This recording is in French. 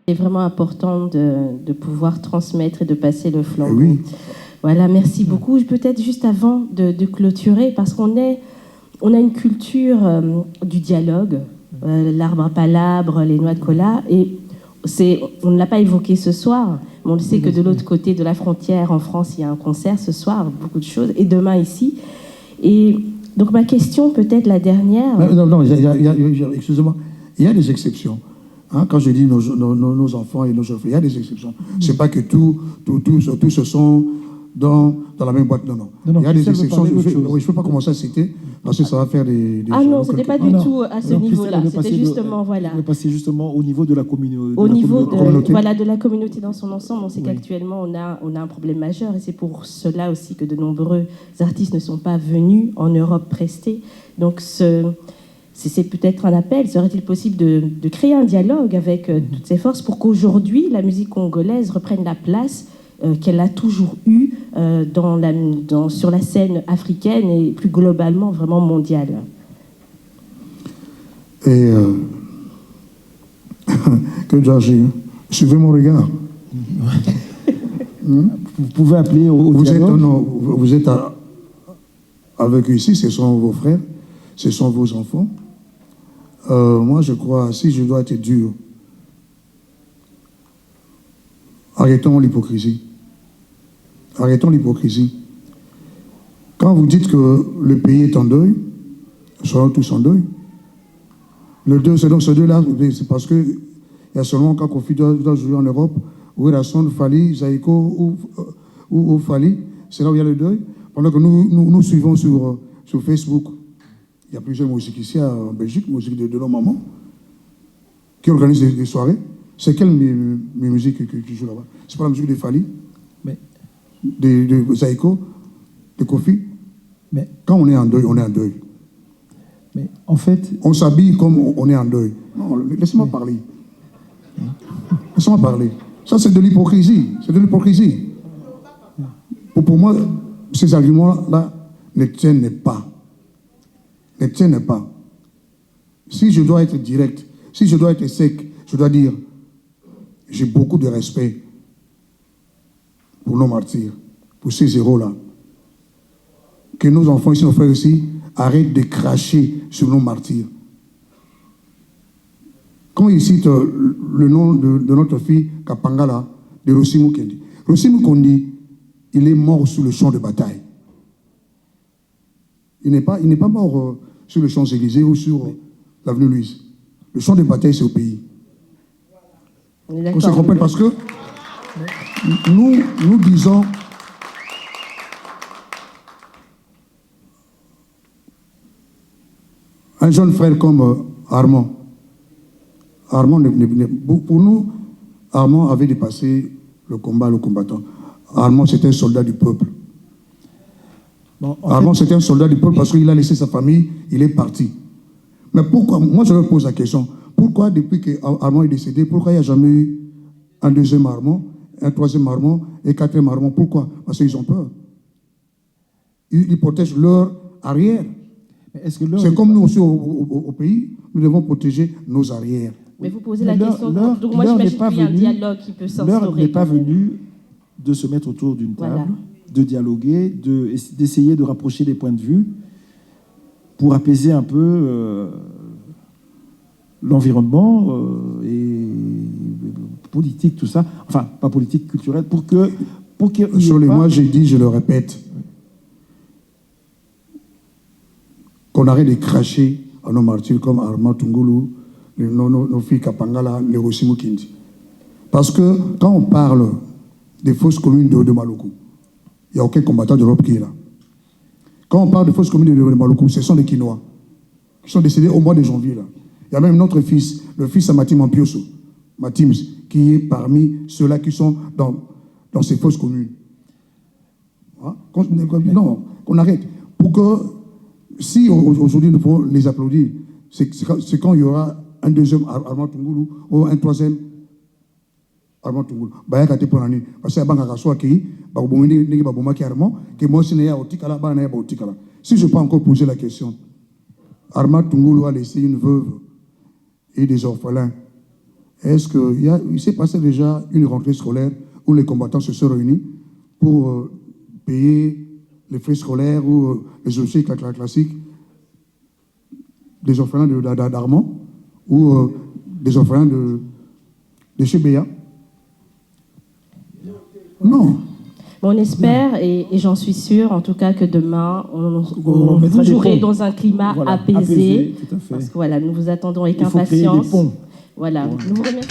C'est vraiment important de pouvoir transmettre et de passer le flambeau. Oui. Voilà, merci beaucoup. Peut-être juste avant de clôturer, parce qu'on a une culture du dialogue, l'arbre à palabre, les noix de cola, et on ne l'a pas évoqué ce soir, mais on le sait que de l'autre côté de la frontière, en France, il y a un concert ce soir, beaucoup de choses, et demain ici. Et donc ma question, peut-être la dernière... Non, excusez-moi, il y a des exceptions. Hein, quand je dis nos enfants et nos jeunes filles, il y a des exceptions. C'est pas que tous se sont dans la même boîte. Non. Il y a des exceptions. Je ne peux pas commencer à citer parce que ça va faire des non, ce n'était pas du tout à ce niveau-là. C'était justement, voilà. On est passé justement au niveau de la communauté. Au niveau de la communauté dans son ensemble, on sait qu'actuellement, on a un problème majeur et c'est pour cela aussi que de nombreux artistes ne sont pas venus en Europe prester. Donc, c'est peut-être un appel. Serait-il possible de créer un dialogue avec toutes ces forces pour qu'aujourd'hui, la musique congolaise reprenne la place qu'elle a toujours eue sur la scène africaine et plus globalement, vraiment mondiale? Et que dois-je? Suivez mon regard. Vous pouvez appeler au dialogue. Vous êtes avec eux ici, ce sont vos frères, ce sont vos enfants. Moi, je crois, si je dois être dur, arrêtons l'hypocrisie. Arrêtons l'hypocrisie. Quand vous dites que le pays est en deuil, soyons tous en deuil. Le deuil, c'est donc ce deuil-là, c'est parce qu'il y a seulement quand Kofi doit jouer en Europe, où Rasson, Fali, Zaïko ou Fali, c'est là où il y a le deuil. Pendant que nous suivons sur Facebook, il y a plusieurs musiques ici en Belgique, musique de nos mamans, qui organisent des soirées. C'est quelle musique qui joue là-bas? C'est pas la musique de Fali, de Zaïko, de Kofi. Mais quand on est en deuil, on est en deuil. Mais en fait... On s'habille comme on est en deuil. Non, laissez-moi parler. Laissez-moi parler. Ça, c'est de l'hypocrisie. C'est de l'hypocrisie. Pour moi, ces arguments-là ne tiennent pas. Ne tiennent pas. Si je dois être direct, si je dois être sec, je dois dire, j'ai beaucoup de respect pour nos martyrs, pour ces héros-là. Que nos enfants ici, nos frères ici, arrêtent de cracher sur nos martyrs. Quand ils citent le nom de notre fille Kapangala, de Rossimou Kendi. Rossimou Kendi, il est mort sur le champ de bataille. Il n'est pas mort sur le Champs-Élysées ou sur l'avenue Louise. Le champ de bataille, c'est au pays. On se comprend parce que nous disons un jeune frère comme Armand. Armand, pour nous, Armand avait dépassé le combat, le combattant. Armand, c'était un soldat du peuple. Bon, Armand, c'était un soldat du peuple parce qu'il a laissé sa famille, il est parti. Mais pourquoi, moi je me pose la question, pourquoi depuis qu'Armand est décédé, pourquoi il n'y a jamais eu un deuxième Armand, un troisième Armand et quatrième Armand? Pourquoi? Parce qu'ils ont peur. Ils protègent leur arrière. C'est comme nous aussi au pays, nous devons protéger nos arrières. Mais vous posez la question, donc moi j'imagine qu'il y a un dialogue qui peut s'instaurer. L'heure n'est pas venue de se mettre autour d'une table, de dialoguer, d'essayer de rapprocher les points de vue pour apaiser un peu l'environnement et politique, tout ça. Enfin, pas politique, culturelle, pour que... Moi, j'ai dit, je le répète, qu'on arrête de cracher à nos martyrs comme Armand Tungulu, nos filles Kapangala, les Rossimou Kendi. Parce que quand on parle des fausses communes de Maluku, il n'y a aucun combattant d'Europe qui est là. Quand on parle des fausses communes de Maluku, ce sont des Quinois qui sont décédés au mois de janvier. Là. Il y a même notre fils, le fils à Matim Ampioso, Matims, qui est parmi ceux-là qui sont dans ces fausses communes. Hein? Non, qu'on arrête. Pour que, si aujourd'hui nous pouvons les applaudir, c'est quand il y aura un deuxième Armand Tungulu ou un troisième Armand Tungulu. Parce que si je peux encore poser la question, Armand Tungulu a laissé une veuve et des orphelins Est-ce qu'il s'est passé déjà une rentrée scolaire où les combattants se sont réunis pour payer les frais scolaires ou les dossiers classiques des orphelins d'Armand ou des orphelins de chez Béa? Non. On espère, et j'en suis sûre, en tout cas, que demain, On mettra vous des jouerez ponts. dans un climat Voilà, apaisé. apaisé, tout à fait. Parce que voilà, nous vous attendons avec Il faut créer des impatience. ponts. Voilà, nous vous remercions.